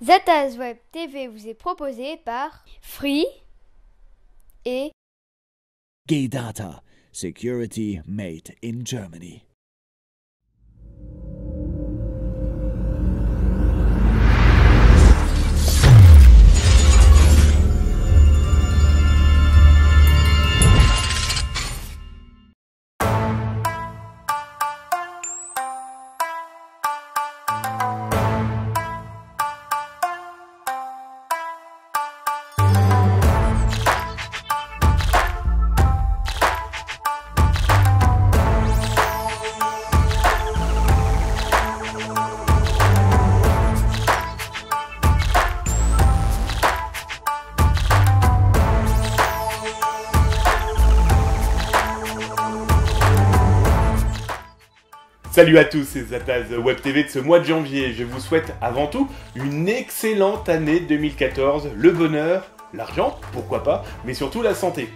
Zataz Web TV vous est proposé par Free et G-Data, security made in Germany. Salut à tous, c'est Zataz Web TV de ce mois de janvier. Je vous souhaite avant tout une excellente année 2014, le bonheur, l'argent, pourquoi pas, mais surtout la santé.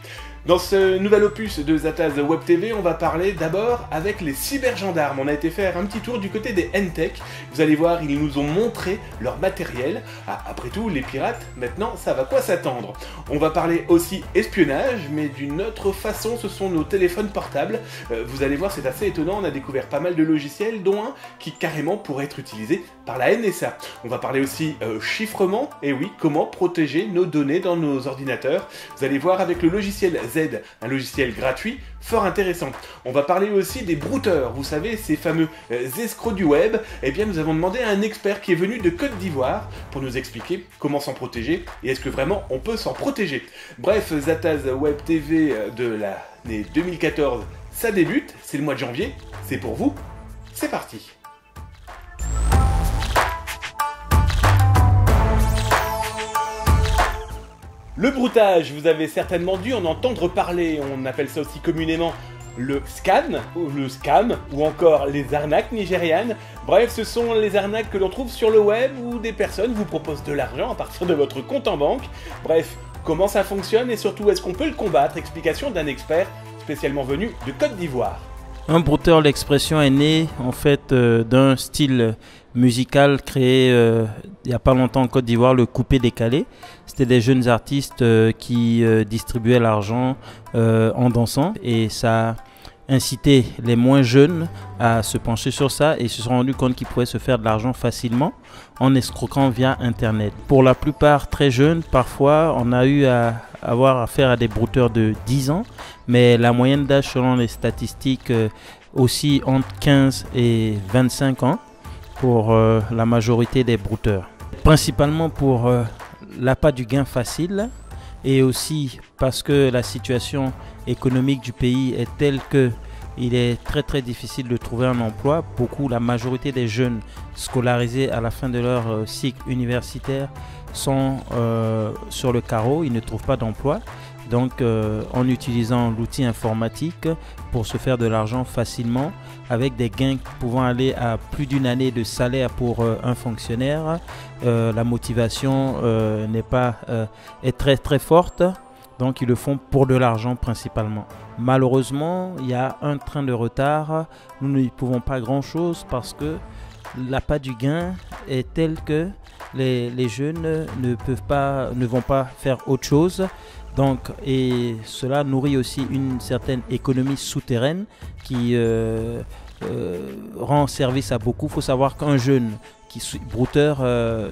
Dans ce nouvel opus de Zataz Web TV, on va parler d'abord avec les cybergendarmes. On a été faire un petit tour du côté des N-Tech. Vous allez voir, ils nous ont montré leur matériel. Ah, après tout, les pirates, maintenant, ça va quoi s'attendre? On va parler aussi espionnage, mais d'une autre façon, ce sont nos téléphones portables. Vous allez voir, c'est assez étonnant, on a découvert pas mal de logiciels, dont un qui carrément pourrait être utilisé par la NSA. On va parler aussi chiffrement, et oui, comment protéger nos données dans nos ordinateurs. Vous allez voir avec le logiciel Z, un logiciel gratuit, fort intéressant. On va parler aussi des brouteurs, vous savez, ces fameux escrocs du web. Eh bien, nous avons demandé à un expert qui est venu de Côte d'Ivoire pour nous expliquer comment s'en protéger et est-ce que vraiment on peut s'en protéger. Bref, Zataz Web TV de l'année 2014, ça débute, c'est le mois de janvier, c'est pour vous, c'est parti. Le broutage, vous avez certainement dû en entendre parler, on appelle ça aussi communément le scan, ou le scam, ou encore les arnaques nigérianes. Bref, ce sont les arnaques que l'on trouve sur le web où des personnes vous proposent de l'argent à partir de votre compte en banque. Bref, comment ça fonctionne et surtout est-ce qu'on peut le combattre? Explication d'un expert spécialement venu de Côte d'Ivoire. Un brouteur, l'expression est née en fait d'un style musical créé il n'y a pas longtemps en Côte d'Ivoire, le coupé-décalé. C'était des jeunes artistes qui distribuaient l'argent en dansant et ça a incité les moins jeunes à se pencher sur ça et se sont rendus compte qu'ils pouvaient se faire de l'argent facilement en escroquant via Internet. Pour la plupart très jeunes, parfois on a eu à avoir affaire à des brouteurs de 10 ans, mais la moyenne d'âge selon les statistiques aussi entre 15 et 25 ans pour la majorité des brouteurs. Principalement pour l'appât du gain facile et aussi parce que la situation économique du pays est telle que il est très difficile de trouver un emploi. La majorité des jeunes scolarisés à la fin de leur cycle universitaire sont sur le carreau, ils ne trouvent pas d'emploi. Donc en utilisant l'outil informatique pour se faire de l'argent facilement avec des gains pouvant aller à plus d'une année de salaire pour un fonctionnaire, la motivation est très forte. Donc ils le font pour de l'argent principalement. Malheureusement, il y a un train de retard. Nous ne pouvons pas grand-chose parce que l'appât du gain est tel que les jeunes ne vont pas faire autre chose. Donc, et cela nourrit aussi une certaine économie souterraine qui rend service à beaucoup. Il faut savoir qu'un jeune brouteur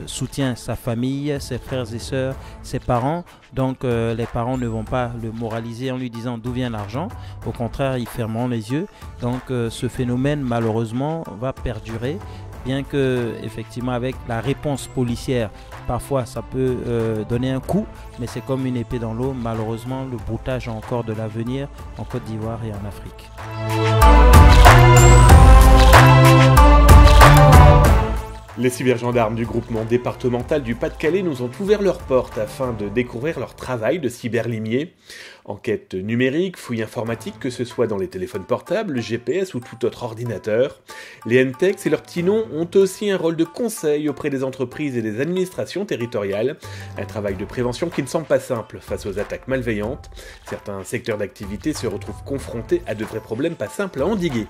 soutient sa famille, ses frères et sœurs, ses parents. Donc les parents ne vont pas le moraliser en lui disant d'où vient l'argent. Au contraire, ils fermeront les yeux. Donc ce phénomène malheureusement va perdurer. Bien que effectivement avec la réponse policière, parfois ça peut donner un coup, mais c'est comme une épée dans l'eau. Malheureusement, le broutage a encore de l'avenir en Côte d'Ivoire et en Afrique. Les cybergendarmes du groupement départemental du Pas-de-Calais nous ont ouvert leurs portes afin de découvrir leur travail de cyberlimier. Enquête numérique, fouille informatique, que ce soit dans les téléphones portables, le GPS ou tout autre ordinateur. Les N-Tech et leurs petits noms ont aussi un rôle de conseil auprès des entreprises et des administrations territoriales. Un travail de prévention qui ne semble pas simple face aux attaques malveillantes. Certains secteurs d'activité se retrouvent confrontés à de vrais problèmes pas simples à endiguer.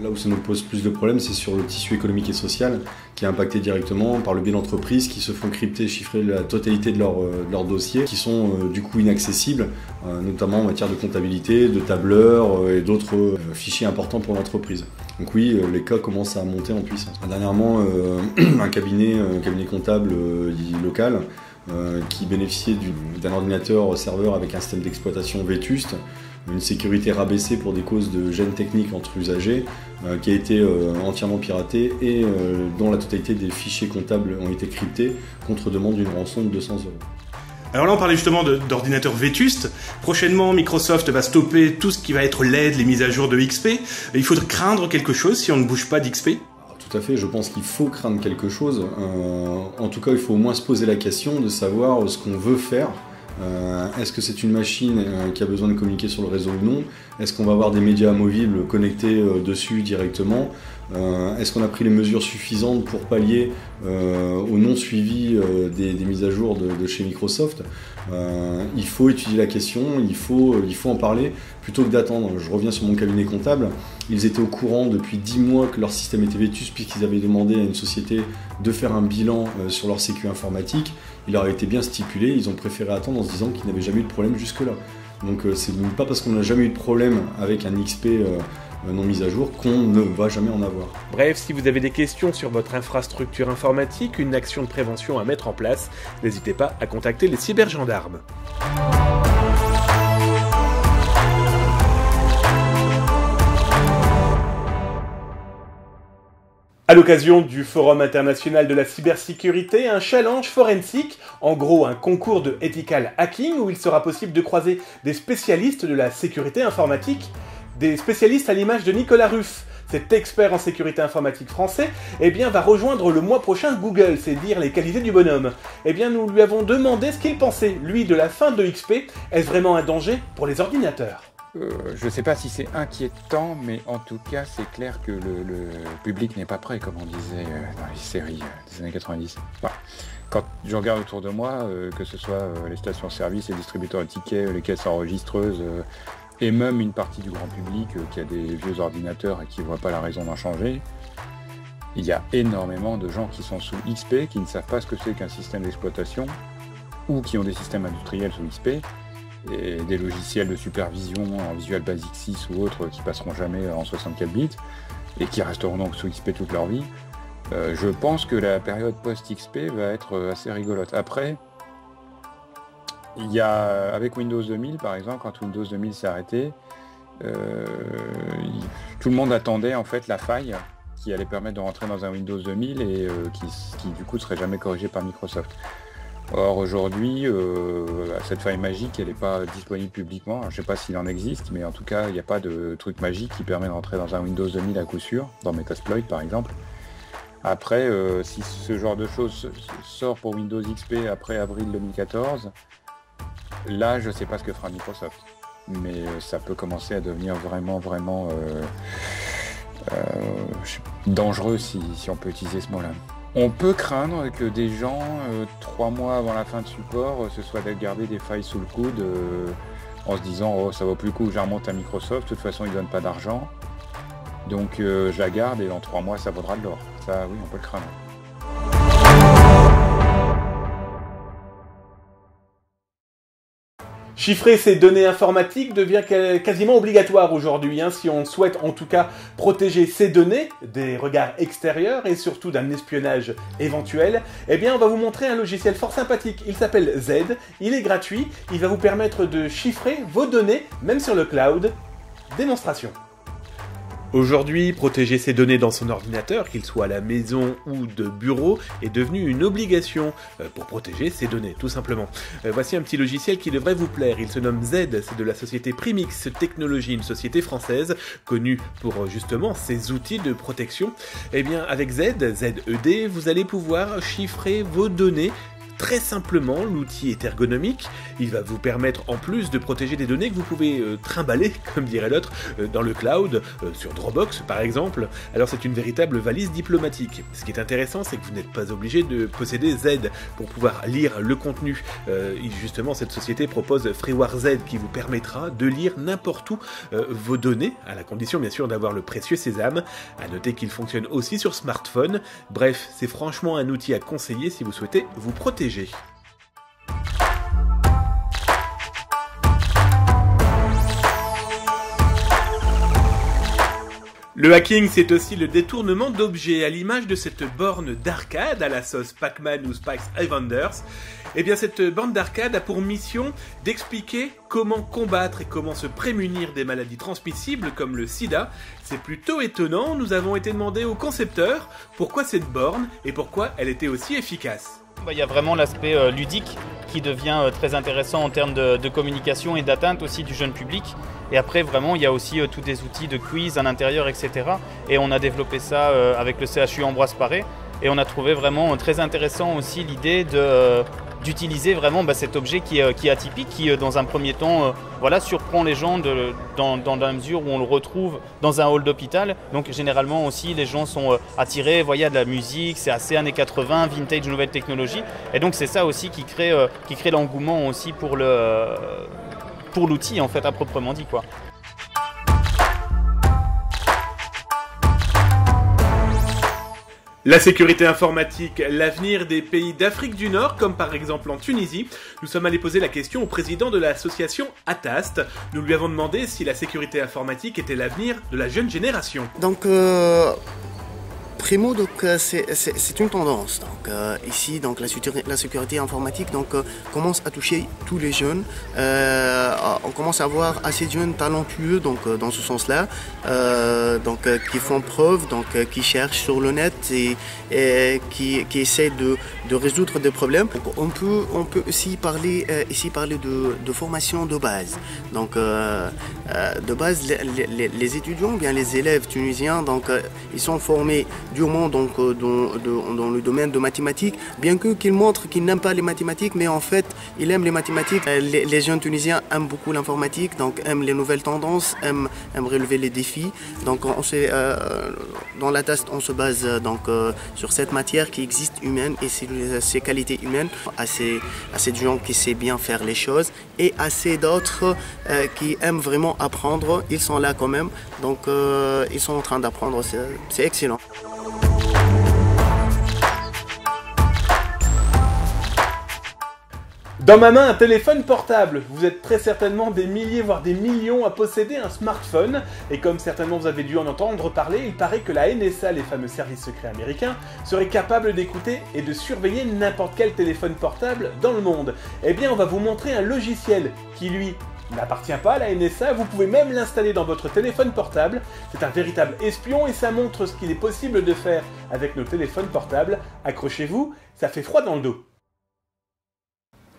Là où ça nous pose plus de problèmes, c'est sur le tissu économique et social, qui est impacté directement par le biais d'entreprises qui se font crypter et chiffrer la totalité de leurs dossiers, qui sont du coup inaccessibles, notamment en matière de comptabilité, de tableurs et d'autres fichiers importants pour l'entreprise. Donc oui, les cas commencent à monter en puissance. Dernièrement, un cabinet comptable local qui bénéficiait d'un ordinateur serveur avec un système d'exploitation vétuste, une sécurité rabaissée pour des causes de gêne technique entre usagers, qui a été entièrement piraté et dont la totalité des fichiers comptables ont été cryptés contre demande d'une rançon de 200 €. Alors là, on parlait justement d'ordinateurs vétustes. Prochainement, Microsoft va stopper tout ce qui va être LED, les mises à jour de XP. Il faudrait craindre quelque chose si on ne bouge pas d'XP ? Tout à fait, je pense qu'il faut craindre quelque chose. En tout cas, il faut au moins se poser la question de savoir ce qu'on veut faire. Est-ce que c'est une machine qui a besoin de communiquer sur le réseau ou non? Est-ce qu'on va avoir des médias amovibles connectés dessus directement? Est-ce qu'on a pris les mesures suffisantes pour pallier au non-suivi des mises à jour de chez Microsoft? Il faut étudier la question, il faut en parler plutôt que d'attendre. Je reviens sur mon cabinet comptable. Ils étaient au courant depuis 10 mois que leur système était vétuste puisqu'ils avaient demandé à une société de faire un bilan sur leur sécu informatique. Il leur a été bien stipulé, ils ont préféré attendre en se disant qu'ils n'avaient jamais eu de problème jusque-là. Donc c'est pas parce qu'on n'a jamais eu de problème avec un XP non mis à jour qu'on ne va jamais en avoir. Bref, si vous avez des questions sur votre infrastructure informatique, une action de prévention à mettre en place, n'hésitez pas à contacter les cybergendarmes. À l'occasion du Forum international de la cybersécurité, un challenge forensique, en gros un concours de ethical hacking où il sera possible de croiser des spécialistes de la sécurité informatique, des spécialistes à l'image de Nicolas Ruff. Cet expert en sécurité informatique français, va rejoindre le mois prochain Google, c'est dire les qualités du bonhomme. Nous lui avons demandé ce qu'il pensait, lui, de la fin de XP. Est-ce vraiment un danger pour les ordinateurs ? Je ne sais pas si c'est inquiétant, mais en tout cas, c'est clair que le public n'est pas prêt, comme on disait dans les séries des années 90. Enfin, quand je regarde autour de moi, que ce soit les stations-service, les distributeurs de tickets, les caisses enregistreuses, et même une partie du grand public qui a des vieux ordinateurs et qui ne voit pas la raison d'en changer, il y a énormément de gens qui sont sous XP, qui ne savent pas ce que c'est qu'un système d'exploitation, ou qui ont des systèmes industriels sous XP, et des logiciels de supervision en Visual Basic 6 ou autres qui passeront jamais en 64 bits et qui resteront donc sous XP toute leur vie. Je pense que la période post-XP va être assez rigolote. Après, il y a, avec Windows 2000 par exemple, quand Windows 2000 s'est arrêté, tout le monde attendait en fait la faille qui allait permettre de rentrer dans un Windows 2000 et qui du coup ne serait jamais corrigée par Microsoft. Or aujourd'hui, cette faille magique, elle n'est pas disponible publiquement. Alors, je ne sais pas s'il en existe, mais en tout cas, il n'y a pas de truc magique qui permet de rentrer dans un Windows 2000 à coup sûr, dans Metasploit par exemple. Après, si ce genre de choses sort pour Windows XP après avril 2014, là, je ne sais pas ce que fera Microsoft. Mais ça peut commencer à devenir vraiment dangereux si on peut utiliser ce mot-là. On peut craindre que des gens, 3 mois avant la fin de support, se soient gardés des failles sous le coude en se disant « Oh, ça vaut plus le coup, je la remonte à Microsoft, de toute façon ils ne donnent pas d'argent, donc je la garde et dans 3 mois ça vaudra de l'or ». Ça, oui, on peut le craindre. Chiffrer ces données informatiques devient quasiment obligatoire aujourd'hui, si on souhaite en tout cas protéger ces données des regards extérieurs et surtout d'un espionnage éventuel. On va vous montrer un logiciel fort sympathique, il s'appelle Z, il est gratuit, il va vous permettre de chiffrer vos données, même sur le cloud. Démonstration. Aujourd'hui, protéger ses données dans son ordinateur, qu'il soit à la maison ou de bureau, est devenu une obligation pour protéger ses données, tout simplement. Voici un petit logiciel qui devrait vous plaire. Il se nomme Z, c'est de la société Primix Technologies, une société française connue pour justement ses outils de protection. Avec Z, ZED, vous allez pouvoir chiffrer vos données très simplement, l'outil est ergonomique, il va vous permettre en plus de protéger des données que vous pouvez trimballer, comme dirait l'autre, dans le cloud, sur Dropbox par exemple. Alors c'est une véritable valise diplomatique. Ce qui est intéressant, c'est que vous n'êtes pas obligé de posséder Z pour pouvoir lire le contenu. Justement, cette société propose FreeWareZ qui vous permettra de lire n'importe où vos données, à la condition bien sûr d'avoir le précieux sésame. À noter qu'il fonctionne aussi sur smartphone. Bref, c'est franchement un outil à conseiller si vous souhaitez vous protéger. Le hacking, c'est aussi le détournement d'objets, à l'image de cette borne d'arcade à la sauce Pac-Man ou Spikes Evanders. Eh bien, cette borne d'arcade a pour mission d'expliquer comment combattre et comment se prémunir des maladies transmissibles comme le sida. C'est plutôt étonnant, nous avons été demandé au concepteur pourquoi cette borne et pourquoi elle était aussi efficace. Il y a vraiment l'aspect ludique qui devient très intéressant en termes de communication et d'atteinte aussi du jeune public. Et après, vraiment, il y a aussi tous des outils de quiz à l'intérieur, etc. Et on a développé ça avec le CHU Ambroise Paré. Et on a trouvé vraiment très intéressant aussi l'idée d'utiliser vraiment cet objet qui est atypique, qui dans un premier temps surprend les gens dans la mesure où on le retrouve dans un hall d'hôpital. Donc généralement aussi les gens sont attirés, voyez, à de la musique, c'est assez années 80, vintage, nouvelle technologie. Et donc c'est ça aussi qui crée l'engouement aussi pour l'outil en fait à proprement dit, quoi. La sécurité informatique, l'avenir des pays d'Afrique du Nord, comme par exemple en Tunisie. Nous sommes allés poser la question au président de l'association Atast. Nous lui avons demandé si la sécurité informatique était l'avenir de la jeune génération. Donc, primo, c'est une tendance. Donc, ici, donc, la sécurité informatique commence à toucher tous les jeunes. On commence à avoir assez de jeunes talentueux dans ce sens-là, qui font preuve, qui cherchent sur le net et qui essaient de résoudre des problèmes. Donc, on peut aussi parler de formation de base. Donc, de base, les étudiants, bien les élèves tunisiens, ils sont formés durement dans le domaine de mathématiques, bien qu'ils montrent qu'ils n'aiment pas les mathématiques, mais en fait, ils aiment les mathématiques. Les jeunes tunisiens aiment beaucoup l'informatique, aiment les nouvelles tendances, aiment relever les défis. Donc, dans la TAST, on se base sur cette matière qui existe humaine et ses qualités humaines. Assez de gens qui savent bien faire les choses et assez d'autres qui aiment vraiment apprendre. Ils sont là quand même, donc ils sont en train d'apprendre. C'est excellent. Dans ma main, un téléphone portable. Vous êtes très certainement des milliers, voire des millions à posséder un smartphone. Et comme certainement vous avez dû en entendre parler, il paraît que la NSA, les fameux services secrets américains, serait capable d'écouter et de surveiller n'importe quel téléphone portable dans le monde. Eh bien, on va vous montrer un logiciel qui, lui, n'appartient pas à la NSA. Vous pouvez même l'installer dans votre téléphone portable. C'est un véritable espion et ça montre ce qu'il est possible de faire avec nos téléphones portables. Accrochez-vous, ça fait froid dans le dos.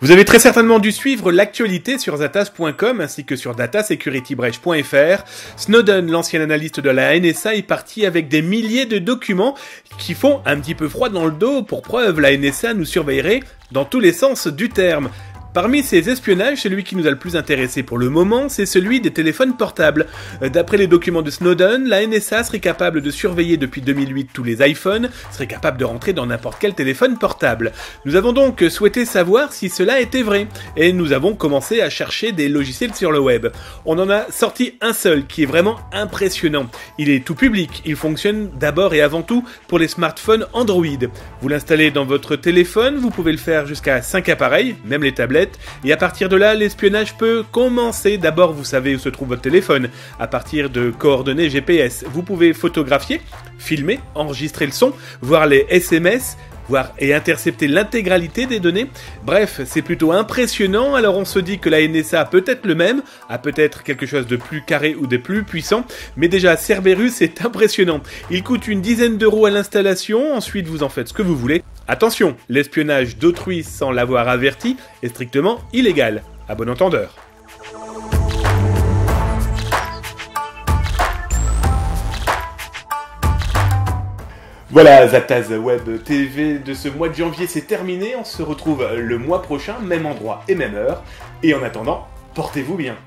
Vous avez très certainement dû suivre l'actualité sur zatas.com ainsi que sur datasecuritybrech.fr. Snowden, l'ancien analyste de la NSA, est parti avec des milliers de documents qui font un petit peu froid dans le dos. Pour preuve, la NSA nous surveillerait dans tous les sens du terme. Parmi ces espionnages, celui qui nous a le plus intéressé pour le moment, c'est celui des téléphones portables. D'après les documents de Snowden, la NSA serait capable de surveiller depuis 2008 tous les iPhones, serait capable de rentrer dans n'importe quel téléphone portable. Nous avons donc souhaité savoir si cela était vrai, et nous avons commencé à chercher des logiciels sur le web. On en a sorti un seul, qui est vraiment impressionnant. Il est tout public, il fonctionne d'abord et avant tout pour les smartphones Android. Vous l'installez dans votre téléphone, vous pouvez le faire jusqu'à 5 appareils, même les tablettes, et à partir de là, l'espionnage peut commencer. D'abord, vous savez où se trouve votre téléphone. À partir de coordonnées GPS, vous pouvez photographier, filmer, enregistrer le son, voir les SMS, voir et intercepter l'intégralité des données. Bref, c'est plutôt impressionnant. Alors on se dit que la NSA a peut-être le même, a peut-être quelque chose de plus carré ou de plus puissant, mais déjà Cerberus est impressionnant. Il coûte une dizaine d'euros à l'installation, ensuite vous en faites ce que vous voulez. Attention, l'espionnage d'autrui sans l'avoir averti est strictement illégal. À bon entendeur. Voilà, Zaptaz Web TV de ce mois de janvier, c'est terminé. On se retrouve le mois prochain, même endroit et même heure. Et en attendant, portez-vous bien.